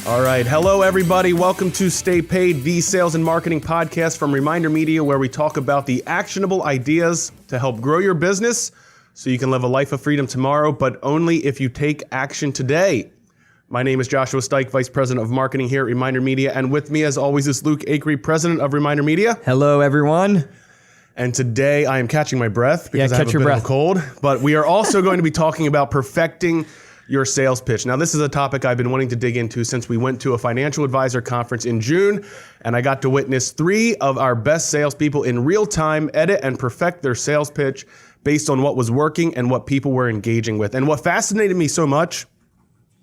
All right. Hello, everybody. Welcome to Stay Paid, the sales and marketing podcast from ReminderMedia, where we talk about the actionable ideas to help grow your business so you can live a life of freedom tomorrow, but only if you take action today. My name is Joshua Stike, Vice President of Marketing here at ReminderMedia, and with me, as always, is Luke Acree, President of ReminderMedia. Hello, everyone. And today I am catching my breath because I have a bit of a cold, but we are also going to be talking about perfecting your sales pitch. Now, this is a topic I've been wanting to dig into since we went to a financial advisor conference in June, and I got to witness 3 of our best salespeople in real time edit and perfect their sales pitch based on what was working and what people were engaging with. And what fascinated me so much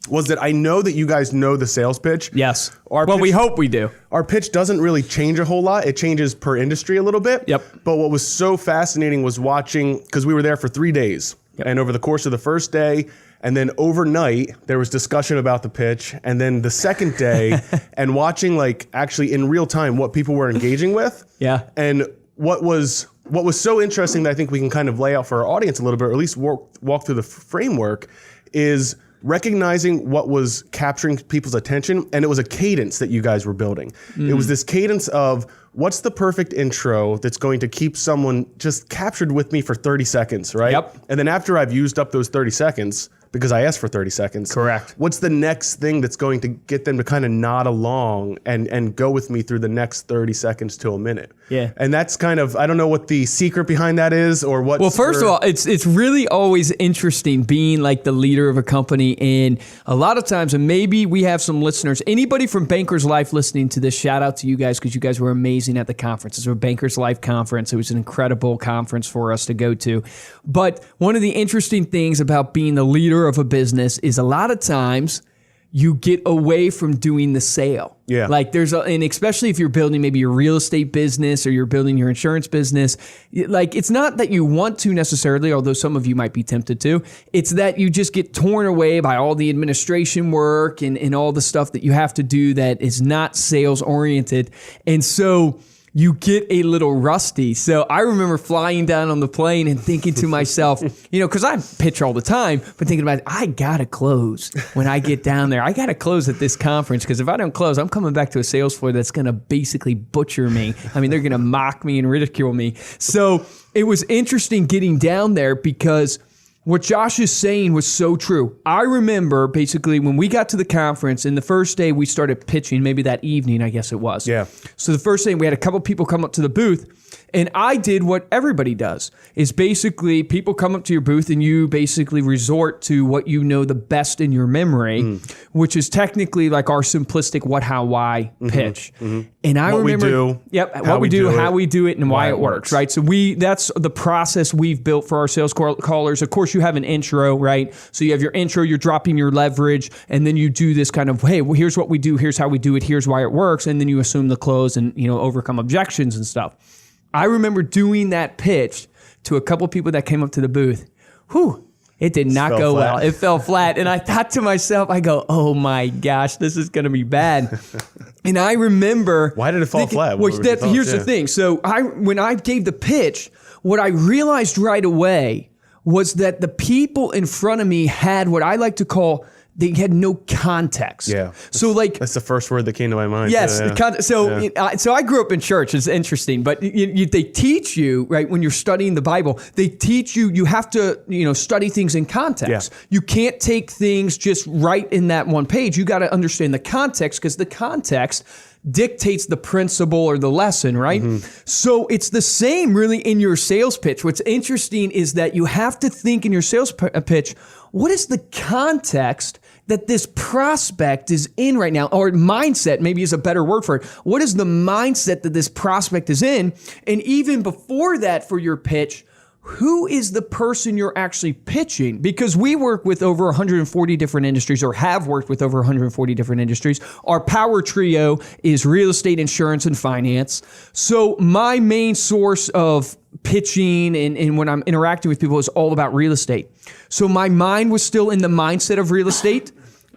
was that I know that you guys know the sales pitch. Yes. We hope we do. Our pitch doesn't really change a whole lot. It changes per industry a little bit. Yep. But what was so fascinating was watching, because we were there for 3 days. Yep. And over the course of the first day, and then overnight, there was discussion about the pitch. And then the second day, and watching like actually in real time what people were engaging with. Yeah. And what was so interesting that I think we can kind of lay out for our audience a little bit, or at least walk through the framework, is recognizing what was capturing people's attention. And it was a cadence that you guys were building. It was this cadence of what's the perfect intro that's going to keep someone just captured with me for 30 seconds, right? Yep. And then after I've used up those 30 seconds, because I asked for 30 seconds. Correct. What's the next thing that's going to get them to kind of nod along and go with me through the next 30 seconds to a minute? Yeah. And that's kind of, I don't know what the secret behind that is or what. Well, first of all, it's really always interesting being like the leader of a company. And a lot of times, and maybe we have some listeners, anybody from Bankers Life listening to this, shout out to you guys because you guys were amazing at the conference. It's a Bankers Life conference. It was an incredible conference for us to go to. But one of the interesting things about being the leader of a business is a lot of times you get away from doing the sale. Yeah. Like and especially if you're building maybe your real estate business or you're building your insurance business, like it's not that you want to necessarily, although some of you might be tempted to, it's that you just get torn away by all the administration work and all the stuff that you have to do that is not sales oriented. And so you get a little rusty. So I remember flying down on the plane and thinking to myself, because I pitch all the time, but thinking about, I got to close when I get down there. I got to close at this conference because if I don't close, I'm coming back to a sales floor that's going to basically butcher me. I mean, they're going to mock me and ridicule me. So it was interesting getting down there because what Josh is saying was so true. I remember basically when we got to the conference and the first day we started pitching, maybe that evening, I guess it was. Yeah. So the first thing we had a couple people come up to the booth and I did what everybody does is basically people come up to your booth and you basically resort to what you know the best in your memory, which is technically like our simplistic what, how, why pitch. And I remember what we do, how we do it, and why it works, right? So that's the process we've built for our sales callers. Of course, you have an intro, right? So you have your intro, you're dropping your leverage, and then you do this kind of, hey, well, here's what we do, here's how we do it, here's why it works, and then you assume the close and overcome objections and stuff. I remember doing that pitch to a couple people that came up to the booth. It did not go well. It fell flat. And I thought to myself, I go, oh my gosh, this is going to be bad. And I remember. Why did it fall flat? Here's the thing. So when I gave the pitch, what I realized right away was that the people in front of me had what I like to call, they had no context. Yeah. So that's the first word that came to my mind. Yes. So I grew up in church. It's interesting, but they teach you, right, when you're studying the Bible, they teach you have to, study things in context. Yeah. You can't take things just right in that one page. You got to understand the context because the context dictates the principle or the lesson, right? So it's the same really in your sales pitch. What's interesting is that you have to think in your sales pitch, what is the context that this prospect is in right now? Or mindset maybe is a better word for it. What is the mindset that this prospect is in? And even before that for your pitch, who is the person you're actually pitching? Because we work with over 140 different industries or have worked with over 140 different industries. Our power trio is real estate, insurance, and finance. So my main source of pitching and when I'm interacting with people is all about real estate. So my mind was still in the mindset of real estate.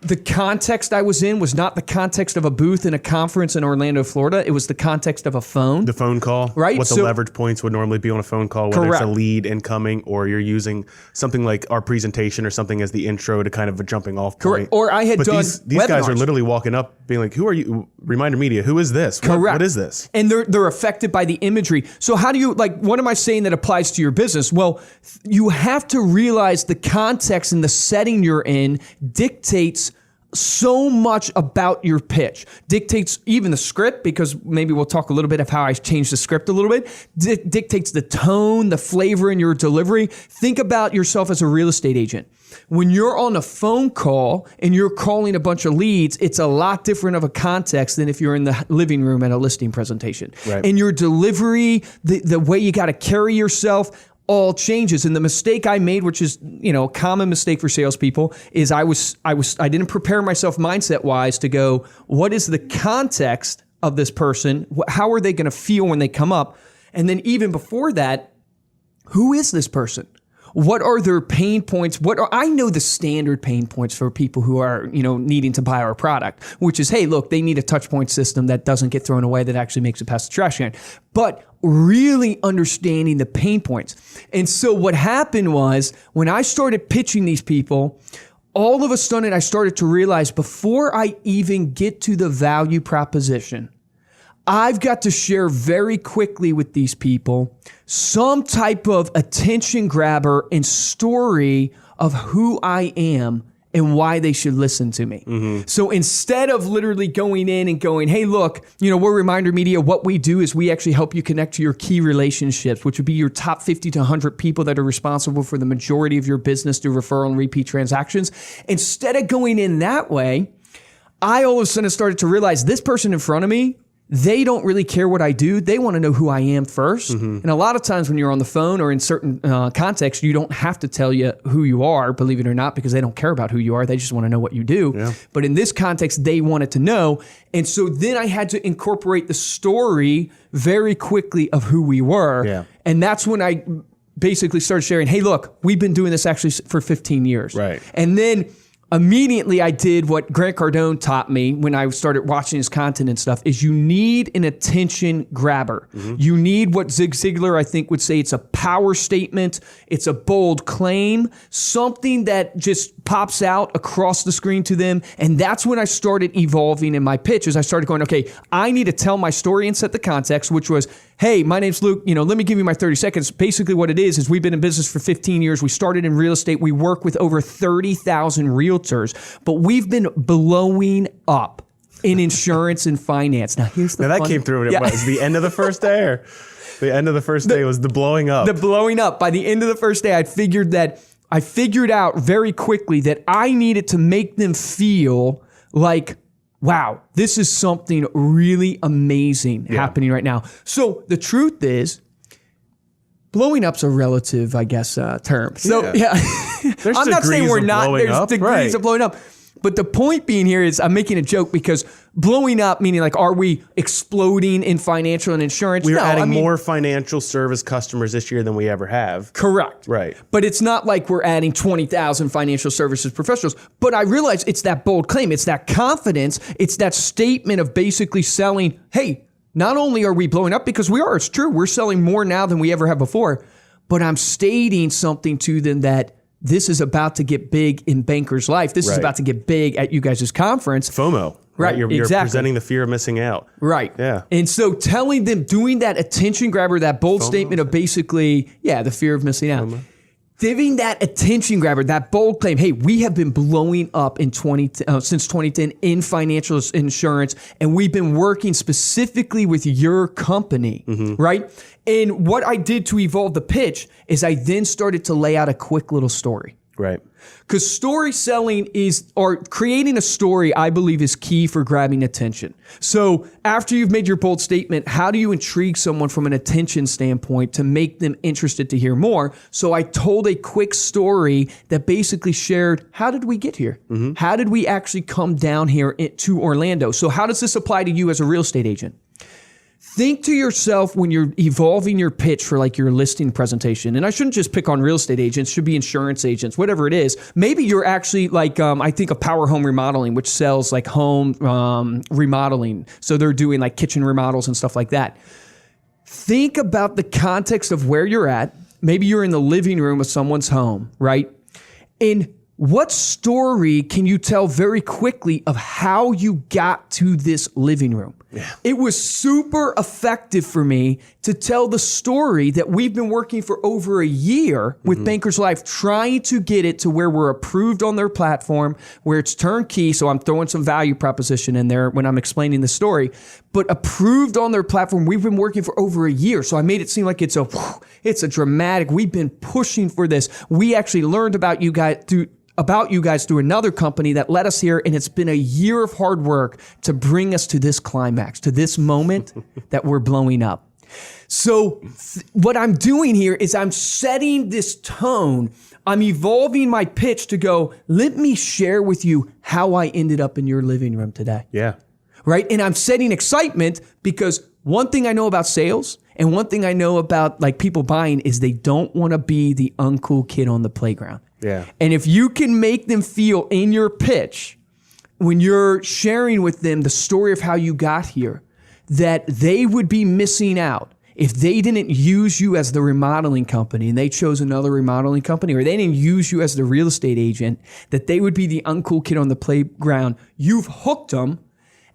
the context I was in was not the context of a booth in a conference in Orlando, Florida. It was the context of a phone. The phone call, right? What the leverage points would normally be on a phone call, whether it's a lead incoming or you're using something like our presentation or something as the intro to kind of a jumping off point. Correct. Or I had done these guys are literally walking up being like, who are you? ReminderMedia, who is this? Correct. What is this? And they're affected by the imagery. So how do you, like, what am I saying that applies to your business? Well, you have to realize the context and the setting you're in dictates so much about your pitch, dictates even the script, because maybe we'll talk a little bit of how I changed the script a little bit, dictates the tone, the flavor in your delivery. Think about yourself as a real estate agent. When you're on a phone call and you're calling a bunch of leads, it's a lot different of a context than if you're in the living room at a listing presentation. Right. And your delivery, the way you got to carry yourself, all changes. And the mistake I made, which is, a common mistake for salespeople, is I didn't prepare myself mindset wise to go, what is the context of this person? How are they going to feel when they come up? And then even before that, who is this person? What are their pain points? I know the standard pain points for people who are, needing to buy our product, which is, hey, look, they need a touch point system that doesn't get thrown away, that actually makes it past the trash can. But really understanding the pain points. And so what happened was, when I started pitching these people, all of a sudden I started to realize, before I even get to the value proposition, I've got to share very quickly with these people some type of attention grabber and story of who I am and why they should listen to me. Mm-hmm. So instead of literally going in and going, hey, look, we're ReminderMedia. What we do is we actually help you connect to your key relationships, which would be your top 50 to 100 people that are responsible for the majority of your business through referral and repeat transactions. Instead of going in that way, I all of a sudden started to realize this person in front of me, they don't really care what I do. They want to know who I am first. Mm-hmm. And a lot of times when you're on the phone or in certain contexts, you don't have to tell you who you are, believe it or not, because they don't care about who you are. They just want to know what you do. Yeah. But in this context, they wanted to know. And so then I had to incorporate the story very quickly of who we were. Yeah. And that's when I basically started sharing, hey, look, we've been doing this actually for 15 years. Right. And then immediately I did what Grant Cardone taught me when I started watching his content and stuff, is you need an attention grabber. Mm-hmm. You need what Zig Ziglar, I think, would say, it's a power statement. It's a bold claim, something that just pops out across the screen to them. And that's when I started evolving in my pitch, as I started going, okay, I need to tell my story and set the context, which was, hey, my name's Luke. Let me give you my 30 seconds. Basically what it is we've been in business for 15 years. We started in real estate. We work with over 30,000 realtors, but we've been blowing up in insurance and finance. Now here's the that came through. Yeah. Was the end of the first day, or the end of the first day was the blowing up? The blowing up. By the end of the first day, I figured out very quickly that I needed to make them feel like, wow, this is something really amazing happening right now. So the truth is, blowing up's a relative, I guess, term. So I'm not saying we're not. There's degrees of blowing up. But the point being here is, I'm making a joke, because blowing up, meaning like, are we exploding in financial and insurance? We're adding more financial service customers this year than we ever have. Correct. Right. But it's not like we're adding 20,000 financial services professionals. But I realize it's that bold claim. It's that confidence. It's that statement of basically selling, hey, not only are we blowing up, because we are, it's true, we're selling more now than we ever have before, but I'm stating something to them that this is about to get big in Banker's Life. This is about to get big at you guys' conference. FOMO. Right. You're presenting the fear of missing out. Right. Yeah. And so telling them, doing that attention grabber, that bold statement of basically, the fear of missing out. FOMO. Giving that attention grabber, that bold claim, hey, we have been blowing up in since 2010 in financial insurance, and we've been working specifically with your company, right? And what I did to evolve the pitch is I then started to lay out a quick little story. Right. Because story selling or creating a story, I believe, is key for grabbing attention. So after you've made your bold statement, how do you intrigue someone from an attention standpoint to make them interested to hear more? So I told a quick story that basically shared, how did we get here? Mm-hmm. How did we actually come down here to Orlando? So how does this apply to you as a real estate agent? think to yourself when you're evolving your pitch for like your listing presentation, and I shouldn't just pick on real estate agents, should be insurance agents, whatever it is. Maybe you're actually like, I think of Power Home Remodeling, which sells like home remodeling. So they're doing like kitchen remodels and stuff like that. Think about the context of where you're at. Maybe you're in the living room of someone's home, right? And what story can you tell very quickly of how you got to this living room? Yeah. It was super effective for me to tell the story that we've been working for over a year with Bankers Life, trying to get it to where we're approved on their platform, where it's turnkey. So I'm throwing some value proposition in there when I'm explaining the story, but approved on their platform. We've been working for over a year. So I made it seem like it's a dramatic, we've been pushing for this. We actually learned about you guys through another company that led us here, and it's been a year of hard work to bring us to this climax, to this moment that we're blowing up. So what I'm doing here is I'm setting this tone. I'm evolving my pitch to go, let me share with you how I ended up in your living room today. Yeah. Right? And I'm setting excitement because one thing I know about sales and one thing I know about like people buying is they don't want to be the uncool kid on the playground. Yeah. And if you can make them feel in your pitch, when you're sharing with them the story of how you got here, that they would be missing out if they didn't use you as the remodeling company and they chose another remodeling company, or they didn't use you as the real estate agent, that they would be the uncool kid on the playground. You've hooked them.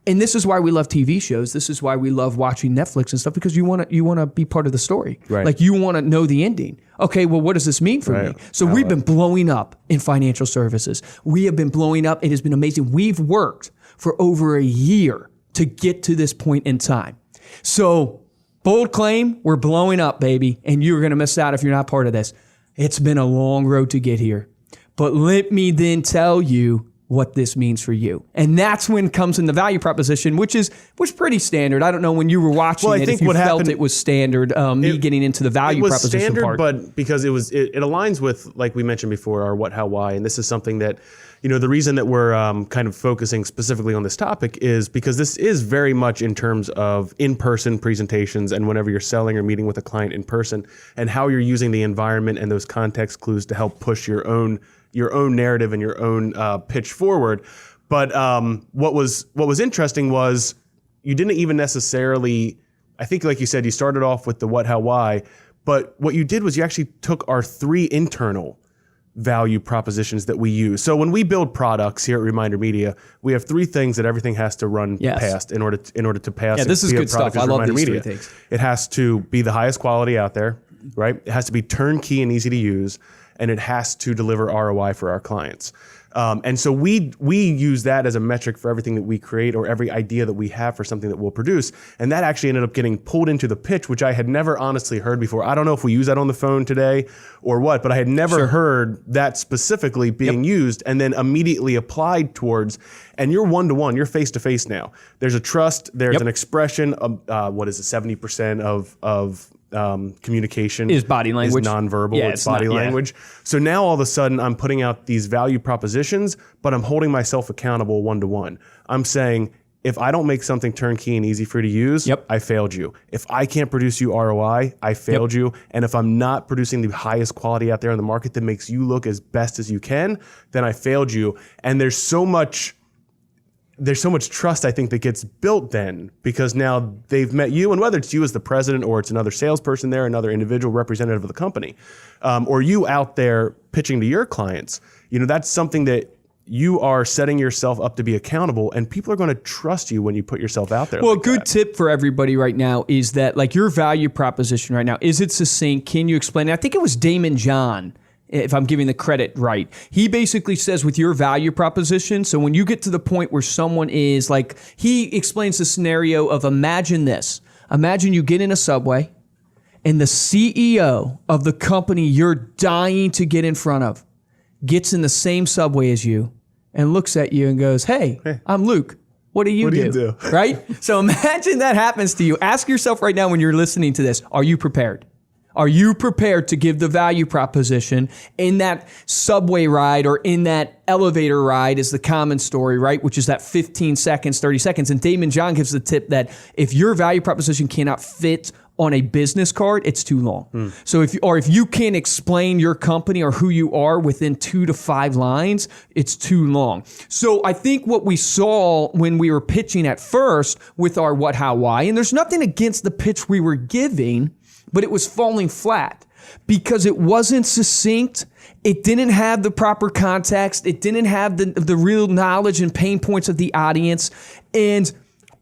And this is why we love TV shows. This is why we love watching Netflix and stuff, because you want to be part of the story. Right. Like you want to know the ending. Okay, well, what does this mean for me? So we've been blowing up in financial services. We have been blowing up. It has been amazing. We've worked for over a year to get to this point in time. So bold claim, we're blowing up, baby. And you're going to miss out if you're not part of this. It's been a long road to get here. But let me then tell you what this means for you. And that's when comes in the value proposition, which was pretty standard. I don't know when you were watching it, if you felt it was standard, getting into the value proposition standard, part. But because it aligns with, like we mentioned before, our what, how, why. And this is something that, the reason that we're kind of focusing specifically on this topic is because this is very much in terms of in-person presentations and whenever you're selling or meeting with a client in person, and how you're using the environment and those context clues to help push your own narrative and your own pitch forward. But what was interesting was you didn't even necessarily, I think like you said, you started off with the what, how, why, but what you did was you actually took our 3 internal value propositions that we use. So when we build products here at ReminderMedia, we have 3 things that everything has to run past in order to pass. Yeah, this is good stuff. I love these 3 things. It has to be the highest quality out there, right? It has to be turnkey and easy to use, and it has to deliver ROI for our clients. And so we use that as a metric for everything that we create or every idea that we have for something that we'll produce. And that actually ended up getting pulled into the pitch, which I had never honestly heard before. I don't know if we use that on the phone today or what, but I had never heard that specifically being used and then immediately applied towards. And you're one-to-one, you're face-to-face now. There's a trust, there's an expression of, 70% of communication is body language, is nonverbal, it's body language. So now all of a sudden I'm putting out these value propositions, but I'm holding myself accountable one-to-one. I'm saying, if I don't make something turnkey and easy for you to use, I failed you. If I can't produce you ROI, I failed you. And if I'm not producing the highest quality out there in the market that makes you look as best as you can, then I failed you. And there's so much trust, I think, that gets built then, because now they've met you, and whether it's you as the president or it's another salesperson there, another individual representative of the company, or you out there pitching to your clients, that's something that you are setting yourself up to be accountable, and people are going to trust you when you put yourself out there. Well, a good tip for everybody right now is that, like, your value proposition right now, is it succinct? Can you explain it? I think it was Damon John, if I'm giving the credit right. He basically says with your value proposition, so when you get to the point where someone is like, he explains the scenario of, imagine this. Imagine you get in a subway and the CEO of the company you're dying to get in front of gets in the same subway as you and looks at you and goes, hey, I'm Luke. What do you do? Right? So imagine that happens to you. Ask yourself right now when you're listening to this, are you prepared? Are you prepared to give the value proposition in that subway ride or in that elevator ride is the common story, right? Which is that 15 seconds, 30 seconds. And Damon John gives the tip that if your value proposition cannot fit on a business card, it's too long. So if you can't explain your company or who you are within 2 to 5 lines, it's too long. So I think what we saw when we were pitching at first with our what, how, why, and there's nothing against the pitch we were giving, but it was falling flat because it wasn't succinct. It didn't have the proper context. It didn't have the real knowledge and pain points of the audience. And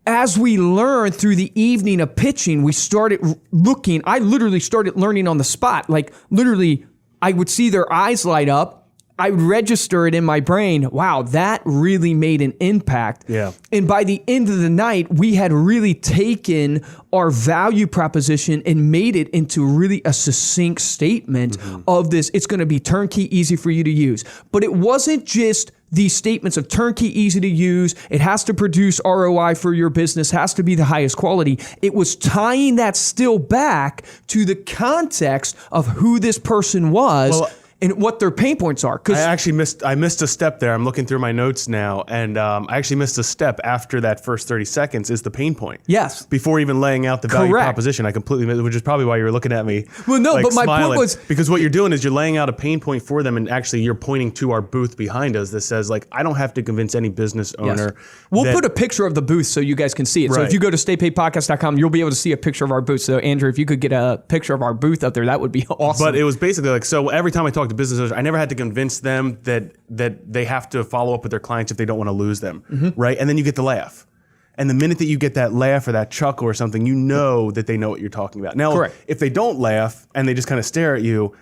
as we learned through the evening of pitching, we started looking. I literally started learning on the spot. Like literally, I would see their eyes light up. I would register it in my brain. Wow, that really made an impact. Yeah. And by the end of the night, we had really taken our value proposition and made it into really a succinct statement of this. It's going to be turnkey, easy for you to use. But it wasn't just these statements of turnkey, easy to use. It has to produce ROI for your business, has to be the highest quality. It was tying that still back to the context of who this person was. Well, and what their pain points are. I missed a step there. I'm looking through my notes now, and I actually missed a step after that first 30 seconds is the pain point. Yes. Before even laying out the value proposition, I completely missed, which is probably why you were looking at me. Well, no, like but my smiling. point was... Because what you're doing is you're laying out a pain point for them, and actually you're pointing to our booth behind us that says, like, I don't have to convince any business owner. Yes. We'll put a picture of the booth so you guys can see it. Right. So if you go to staypaidpodcast.com, you'll be able to see a picture of our booth. So Andrew, if you could get a picture of our booth up there, that would be awesome. But it was basically like, so every time I talk to business owners, I never had to convince them that they have to follow up with their clients if they don't want to lose them, right? And then you get the laugh. And the minute that you get that laugh or that chuckle or something, you know that they know what you're talking about. Now, if they don't laugh and they just kind of stare at you,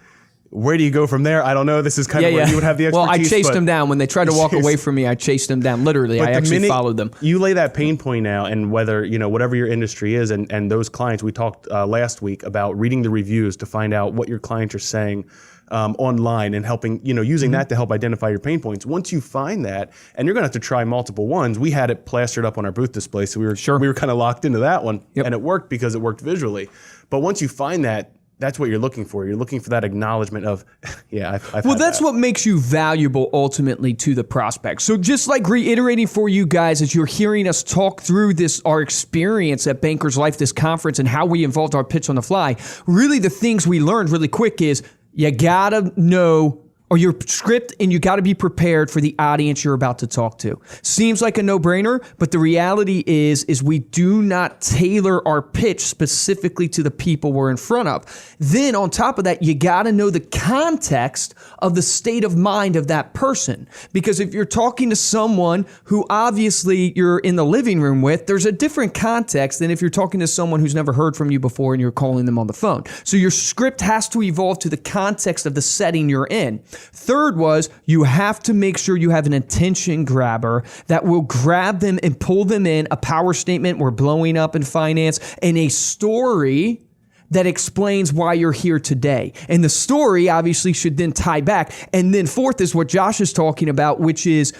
where do you go from there? I don't know. This is kind of where you would have the expertise. Well, I chased them down. When they tried to walk away from me, I chased them down. Literally, I actually followed them. You lay that pain point now, and whether, whatever your industry is, and those clients, we talked last week about reading the reviews to find out what your clients are saying online and helping, using that to help identify your pain points. Once you find that, and you're going to have to try multiple ones, we had it plastered up on our booth display, so we were kind of locked into that one, and it worked because it worked visually. But once you find that, that's what you're looking for. You're looking for that acknowledgement of, Well, that's what makes you valuable ultimately to the prospect. So just like reiterating for you guys as you're hearing us talk through our experience at Bankers Life, this conference, and how we involved our pitch on the fly, really the things we learned really quick is you gotta know or your script, and you got to be prepared for the audience you're about to talk to. Seems like a no-brainer, but the reality is we do not tailor our pitch specifically to the people we're in front of. Then on top of that, you got to know the context of the state of mind of that person. Because if you're talking to someone who obviously you're in the living room with, there's a different context than if you're talking to someone who's never heard from you before and you're calling them on the phone. So your script has to evolve to the context of the setting you're in. Third was you have to make sure you have an attention grabber that will grab them and pull them in, a power statement, we're blowing up in finance, and a story that explains why you're here today. And the story obviously should then tie back. And then fourth is what Josh is talking about, which is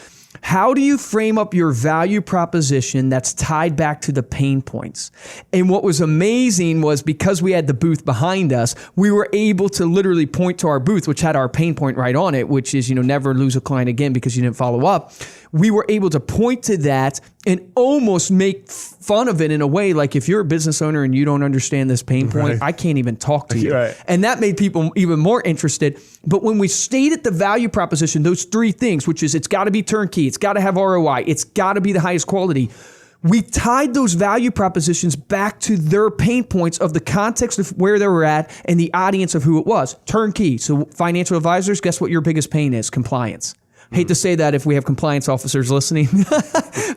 how do you frame up your value proposition that's tied back to the pain points? And what was amazing was because we had the booth behind us, we were able to literally point to our booth, which had our pain point right on it, which is, never lose a client again because you didn't follow up. We were able to point to that and almost make fun of it in a way, like if you're a business owner and you don't understand this pain point, I can't even talk to you. Right. And that made people even more interested. But when we stated the value proposition, those three things, which is it's got to be turnkey, it's got to have ROI, it's got to be the highest quality, we tied those value propositions back to their pain points of the context of where they were at and the audience of who it was. Turnkey. So financial advisors, guess what your biggest pain is? Compliance. Hate to say that if we have compliance officers listening,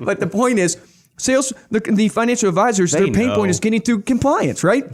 but the point is, the financial advisors, their pain point is getting through compliance, right?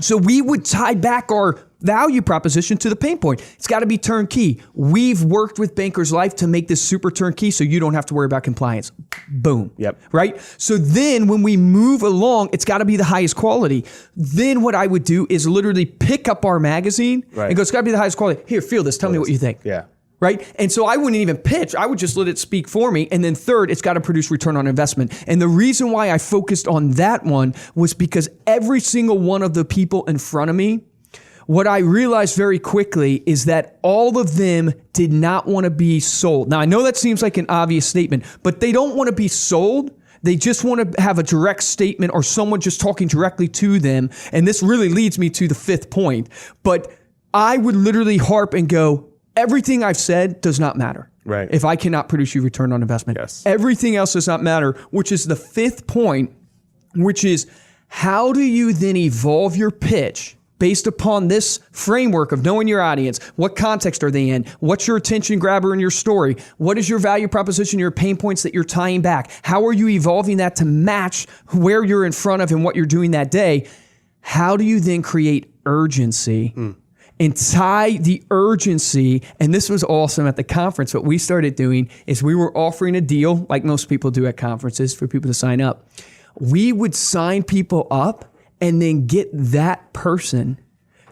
So we would tie back our value proposition to the pain point. It's got to be turnkey. We've worked with Bankers Life to make this super turnkey so you don't have to worry about compliance. Boom. Yep. Right? So then when we move along, it's got to be the highest quality. Then what I would do is literally pick up our magazine and go, it's got to be the highest quality. Here, feel this. Tell me what you think. Yeah. Right? And so I wouldn't even pitch. I would just let it speak for me. And then third, it's got to produce return on investment. And the reason why I focused on that one was because every single one of the people in front of me what I realized very quickly is that all of them did not want to be sold. Now, I know that seems like an obvious statement, but they don't want to be sold. They just want to have a direct statement or someone just talking directly to them. And this really leads me to the fifth point. But I would literally harp and go, everything I've said does not matter. Right. If I cannot produce you return on investment. Yes. Everything else does not matter, which is the fifth point, which is how do you then evolve your pitch based upon this framework of knowing your audience? What context are they in? What's your attention grabber in your story? What is your value proposition, your pain points that you're tying back? How are you evolving that to match where you're in front of and what you're doing that day? How do you then create urgency and tie the urgency? And this was awesome at the conference. What we started doing is we were offering a deal, like most people do at conferences, for people to sign up. We would sign people up and then get that person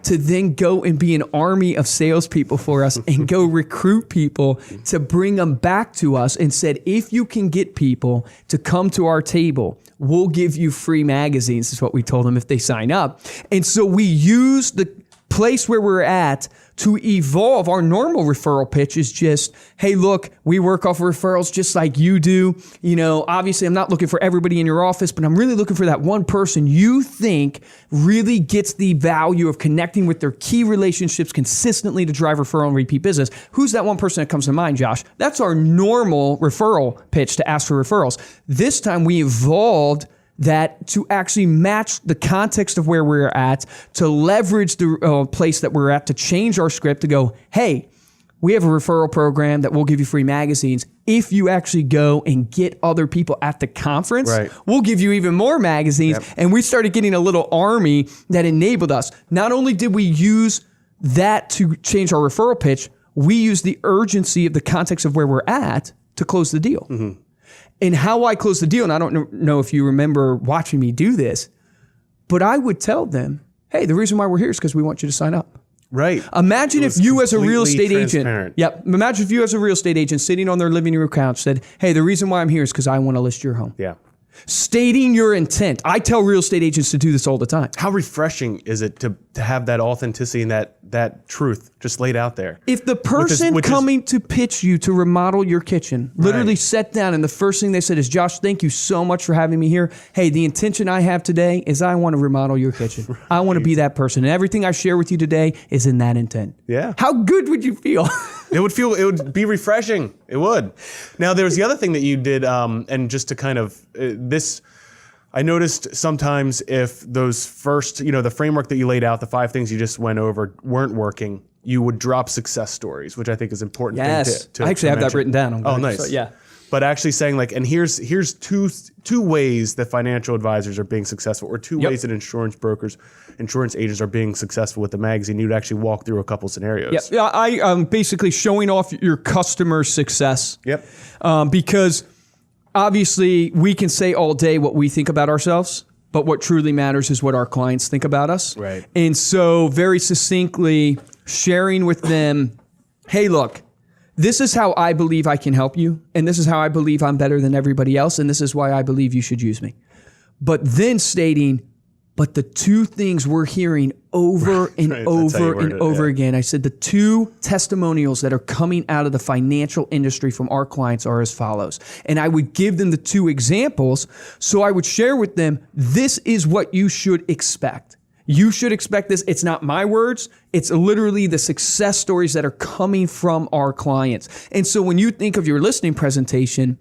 to then go and be an army of salespeople for us and go recruit people to bring them back to us, and said, if you can get people to come to our table, we'll give you free magazines, is what we told them if they sign up. And so we used the place where we're at to evolve. Our normal referral pitch is just, hey, look, we work off of referrals just like you do. You know, obviously I'm not looking for everybody in your office, but I'm really looking for that one person you think really gets the value of connecting with their key relationships consistently to drive referral and repeat business. Who's that one person that comes to mind, Josh? That's our normal referral pitch to ask for referrals. This time we evolved that to actually match the context of where we're at, to leverage the place that we're at, to change our script to go, hey, we have a referral program that will give you free magazines. If you actually go and get other people at the conference, we'll give you even more magazines. Yep. And we started getting a little army that enabled us. Not only did we use that to change our referral pitch, we used the urgency of the context of where we're at to close the deal. Mm-hmm. And how I close the deal, and I don't know if you remember watching me do this, but I would tell them, hey, the reason why we're here is because we want you to sign up. Right. Imagine if you as a real estate agent, imagine if you as a real estate agent sitting on their living room couch said, hey, the reason why I'm here is because I want to list your home. Yeah. Stating your intent. I tell real estate agents to do this all the time. How refreshing is it to have that authenticity and that truth just laid out there? If the person coming to pitch you to remodel your kitchen literally sat down and the first thing they said is, Josh, thank you so much for having me here. Hey, the intention I have today is I want to remodel your kitchen. I want to be that person. And everything I share with you today is in that intent. Yeah. How good would you feel? It would be refreshing. It would. Now, there was the other thing that you did, and just to kind of this, I noticed sometimes if those first, the framework that you laid out, the 5 things you just went over weren't working, you would drop success stories, which I think is important. Yes, thing to I actually have that written down. Oh, nice. So, yeah. But actually saying like, and here's two ways that financial advisors are being successful, or 2 ways that insurance brokers, insurance agents are being successful with the magazine. You'd actually walk through a couple scenarios. Yeah, I basically showing off your customer success. Yep. Because obviously we can say all day what we think about ourselves, but what truly matters is what our clients think about us. Right. And so very succinctly sharing with them, hey, look, this is how I believe I can help you, and this is how I believe I'm better than everybody else, and this is why I believe you should use me. But then stating, but the 2 things we're hearing over and over and over again, I said the 2 testimonials that are coming out of the financial industry from our clients are as follows. And I would give them the 2 examples, so I would share with them, this is what you should expect. You should expect this. It's not my words. It's literally the success stories that are coming from our clients. And so when you think of your listening presentation,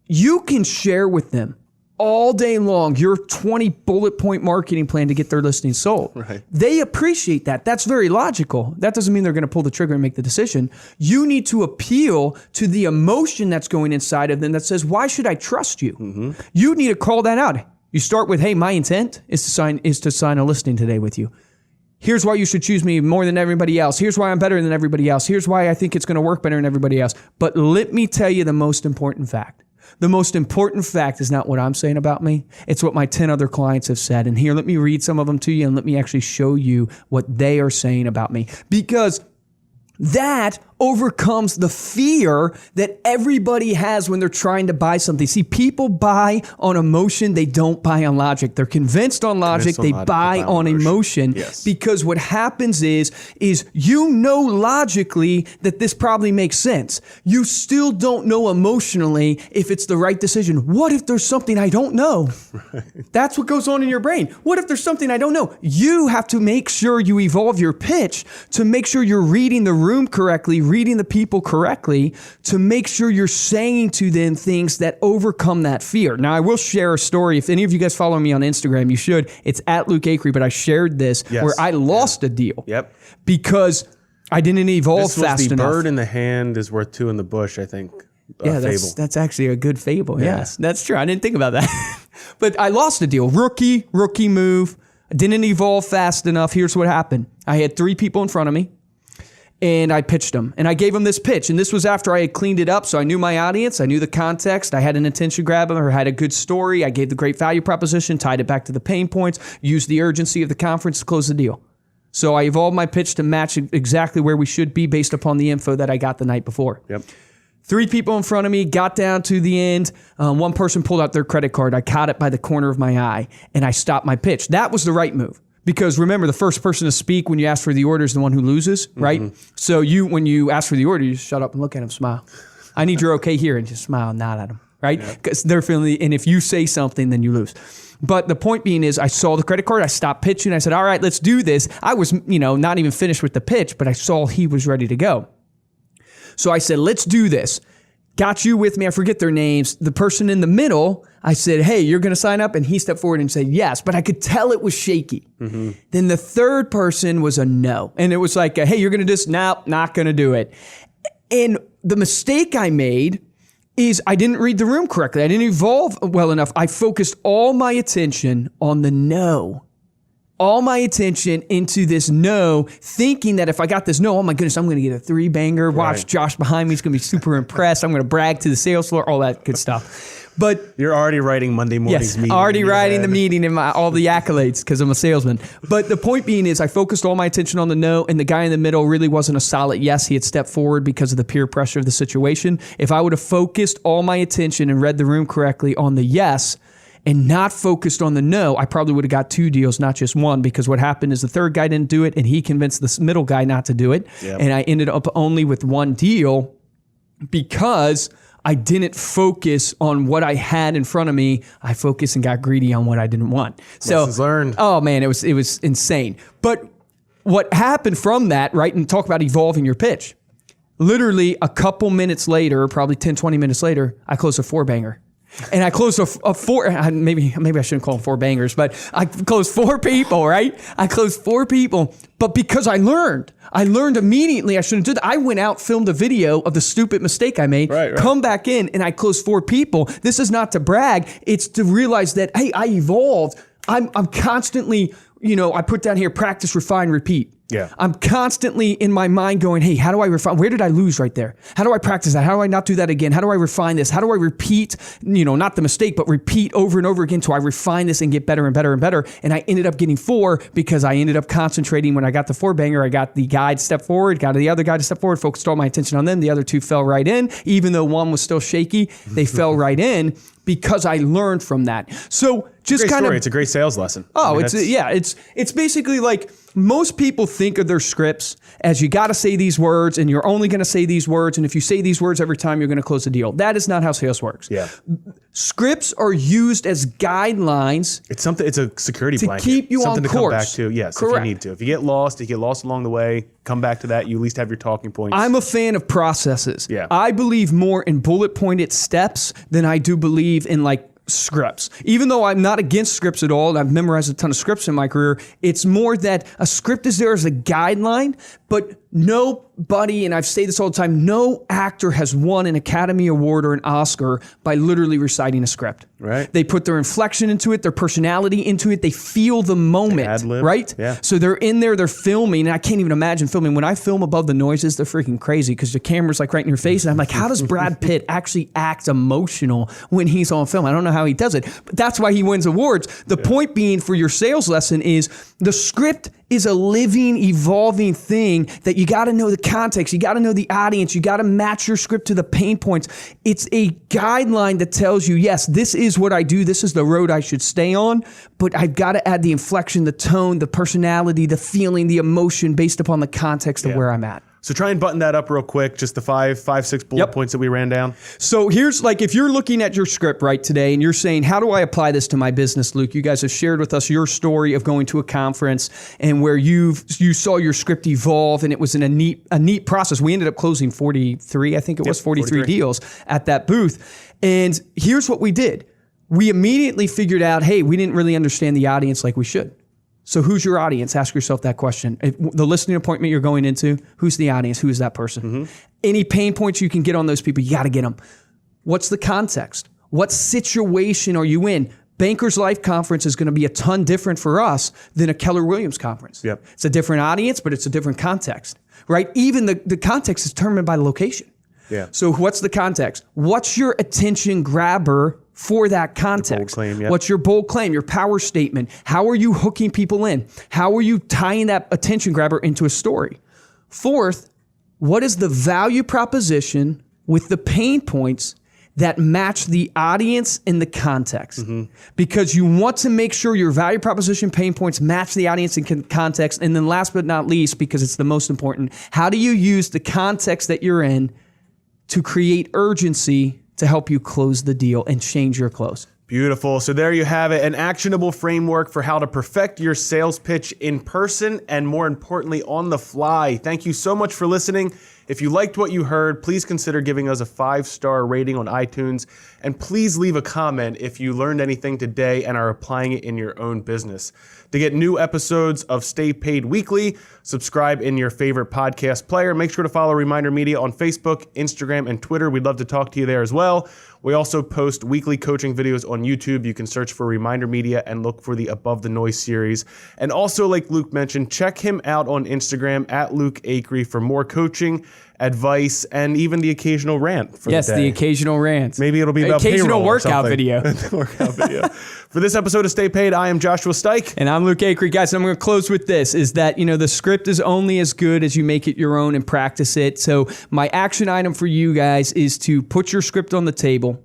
you can share with them all day long your 20 bullet point marketing plan to get their listing sold. Right. They appreciate that. That's very logical. That doesn't mean they're going to pull the trigger and make the decision. You need to appeal to the emotion that's going inside of them that says, why should I trust you? Mm-hmm. You need to call that out. You start with, hey, my intent is to sign a listing today with you. Here's why you should choose me more than everybody else. Here's why I'm better than everybody else. Here's why I think it's going to work better than everybody else. But let me tell you the most important fact. The most important fact is not what I'm saying about me. It's what my 10 other clients have said. And here, let me read some of them to you, and let me actually show you what they are saying about me. Because that overcomes the fear that everybody has when they're trying to buy something. See, people buy on emotion. They don't buy on logic. They're convinced on logic. They buy on emotion. Yes. Because what happens is you know logically that this probably makes sense. You still don't know emotionally if it's the right decision. What if there's something I don't know? Right. That's what goes on in your brain. What if there's something I don't know? You have to make sure you evolve your pitch to make sure you're reading the room correctly, reading the people correctly, to make sure you're saying to them things that overcome that fear. Now, I will share a story. If any of you guys follow me on Instagram, you should. It's at Luke Acree, but I shared this where I lost a deal because I didn't evolve fast enough. The bird in the hand is worth two in the bush, I think. Yeah, that's actually a good fable. Yeah. Yes, that's true. I didn't think about that. But I lost a deal. Rookie move. I didn't evolve fast enough. Here's what happened. I had 3 people in front of me, and I pitched them. And I gave them this pitch. And this was after I had cleaned it up, so I knew my audience. I knew the context. I had an attention grabber or had a good story. I gave the great value proposition, tied it back to the pain points, used the urgency of the conference to close the deal. So I evolved my pitch to match exactly where we should be based upon the info that I got the night before. Yep. 3 people in front of me, got down to the end. One person pulled out their credit card. I caught it by the corner of my eye, and I stopped my pitch. That was the right move. Because remember, the first person to speak when you ask for the order is the one who loses, right? Mm-hmm. So when you ask for the order, you just shut up and look at him, smile. I need your okay here, and just smile and nod at them, right? Because they're feeling, and if you say something, then you lose. But the point being is I saw the credit card, I stopped pitching, I said, all right, let's do this. I was, not even finished with the pitch, but I saw he was ready to go. So I said, let's do this. Got you with me. I forget their names. The person in the middle, I said, hey, you're going to sign up? And he stepped forward and said, yes. But I could tell it was shaky. Mm-hmm. Then the third person was a no. And it was like, hey, you're going to do this? No, not going to do it. And the mistake I made is I didn't read the room correctly. I didn't evolve well enough. I focused all my attention on the no. All my attention into this no, thinking that if I got this no, oh my goodness, I'm going to get a 3-banger. Watch Josh behind me. He's going to be super impressed. I'm going to brag to the sales floor, all that good stuff. But you're already writing Monday morning's meeting. Already writing the meeting and all the accolades because I'm a salesman. But the point being is I focused all my attention on the no, and the guy in the middle really wasn't a solid yes. He had stepped forward because of the peer pressure of the situation. If I would have focused all my attention and read the room correctly on the yes, and not focused on the no, I probably would have got 2 deals, not just one, because what happened is the third guy didn't do it, and he convinced the middle guy not to do it. Yep. And I ended up only with 1 deal because I didn't focus on what I had in front of me. I focused and got greedy on what I didn't want. So, lessons learned. Oh man, it was insane. But what happened from that, right, and talk about evolving your pitch, literally a couple minutes later, probably 10, 20 minutes later, I closed a 4-banger. And I closed a 4, maybe I shouldn't call them 4 bangers, but I closed 4 people, right? I closed 4 people, but because I learned immediately I shouldn't do that. I went out, filmed a video of the stupid mistake I made, come back in, and I closed 4 people. This is not to brag. It's to realize that, hey, I evolved. I'm constantly, I put down here, practice, refine, repeat. Yeah. I'm constantly in my mind going, hey, how do I refine? Where did I lose right there? How do I practice that? How do I not do that again? How do I refine this? How do I repeat, not the mistake, but repeat over and over again till I refine this and get better and better and better. And I ended up getting 4 because I ended up concentrating. When I got the 4-banger, I got the guy to step forward, got the other guy to step forward, focused all my attention on them. The other 2 fell right in. Even though one was still shaky, they fell right in because I learned from that. So just kind of, it's a great sales lesson. Oh, it's basically like most people think of their scripts as you got to say these words and you're only going to say these words. And if you say these words every time, you're going to close a deal. That is not how sales works. Yeah. Scripts are used as guidelines. It's a security blanket. To keep you something on to course. Come back to. Yes, Correct. If you need to. If you get lost along the way, come back to that. You at least have your talking points. I'm a fan of processes. Yeah. I believe more in bullet pointed steps than I do believe in scripts. Even though I'm not against scripts at all, and I've memorized a ton of scripts in my career, it's more that a script is there as a guideline, but nobody, and I've said this all the time, no actor has won an Academy Award or an Oscar by literally reciting a script. Right. They put their inflection into it, their personality into it, they feel the moment, ad-lib. Right? Yeah. So they're in there, they're filming, and I can't even imagine filming. When I film above the noises, they're freaking crazy because the camera's right in your face, and I'm like, how does Brad Pitt actually act emotional when he's on film? I don't know how he does it, but that's why he wins awards. The point being for your sales lesson is the script is a living, evolving thing that you got to know the context. You got to know the audience. You got to match your script to the pain points. It's a guideline that tells you, yes, this is what I do. This is the road I should stay on, but I've got to add the inflection, the tone, the personality, the feeling, the emotion based upon the context of where I'm at. So try and button that up real quick, just the five, six bullet points that we ran down. So here's like, if you're looking at your script right today and you're saying, how do I apply this to my business, Luke? You guys have shared with us your story of going to a conference and where you saw your script evolve, and it was in a neat process. We ended up closing 43, I think it was 43 deals at that booth. And here's what we did. We immediately figured out, hey, we didn't really understand the audience like we should. So who's your audience? Ask yourself that question. The listening appointment you're going into, who's the audience? Who is that person? Mm-hmm. Any pain points you can get on those people, you got to get them. What's the context? What situation are you in? Bankers Life Conference is going to be a ton different for us than a Keller Williams conference. Yep. It's a different audience, but it's a different context, right? Even the context is determined by the location. Yeah. So what's the context? What's your attention grabber for that context? Bold claim, What's your bold claim, your power statement? How are you hooking people in? How are you tying that attention grabber into a story? Fourth, what is the value proposition with the pain points that match the audience and the context? Mm-hmm. Because you want to make sure your value proposition pain points match the audience and context. And then last but not least, because it's the most important, how do you use the context that you're in to create urgency to help you close the deal and change your close? Beautiful. So there you have it, an actionable framework for how to perfect your sales pitch in person and, more importantly, on the fly. Thank you so much for listening. If you liked what you heard, please consider giving us a 5-star rating on iTunes, and please leave a comment if you learned anything today and are applying it in your own business. To get new episodes of Stay Paid Weekly, subscribe in your favorite podcast player. Make sure to follow Reminder Media on Facebook, Instagram, and Twitter. We'd love to talk to you there as well. We also post weekly coaching videos on YouTube. You can search for Reminder Media and look for the Above the Noise series. And also, like Luke mentioned, check him out on Instagram at Luke Acree for more coaching, advice, and even the occasional rant for the day. Yes, the occasional rant. Maybe it'll be about occasional payroll workout video. Workout video. For this episode of Stay Paid, I am Joshua Stike. And I'm Luke Acree. Guys, I'm going to close with this, is that, the script is only as good as you make it your own and practice it. So my action item for you guys is to put your script on the table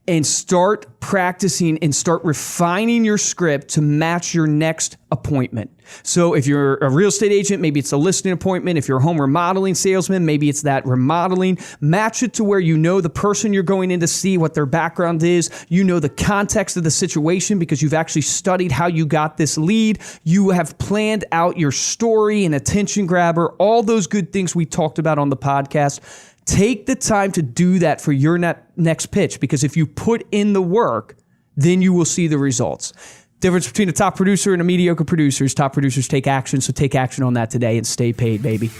and start practicing and start refining your script to match your next appointment. So if you're a real estate agent, maybe it's a listing appointment. If you're a home remodeling salesman, maybe it's that remodeling. Match it to where you know the person you're going in to see, what their background is. You know the context of the situation because you've actually studied how you got this lead. You have planned out your story and attention grabber, all those good things we talked about on the podcast. Take the time to do that for your next pitch, because if you put in the work, then you will see the results. Difference between a top producer and a mediocre producer is top producers take action, so take action on that today and stay paid, baby.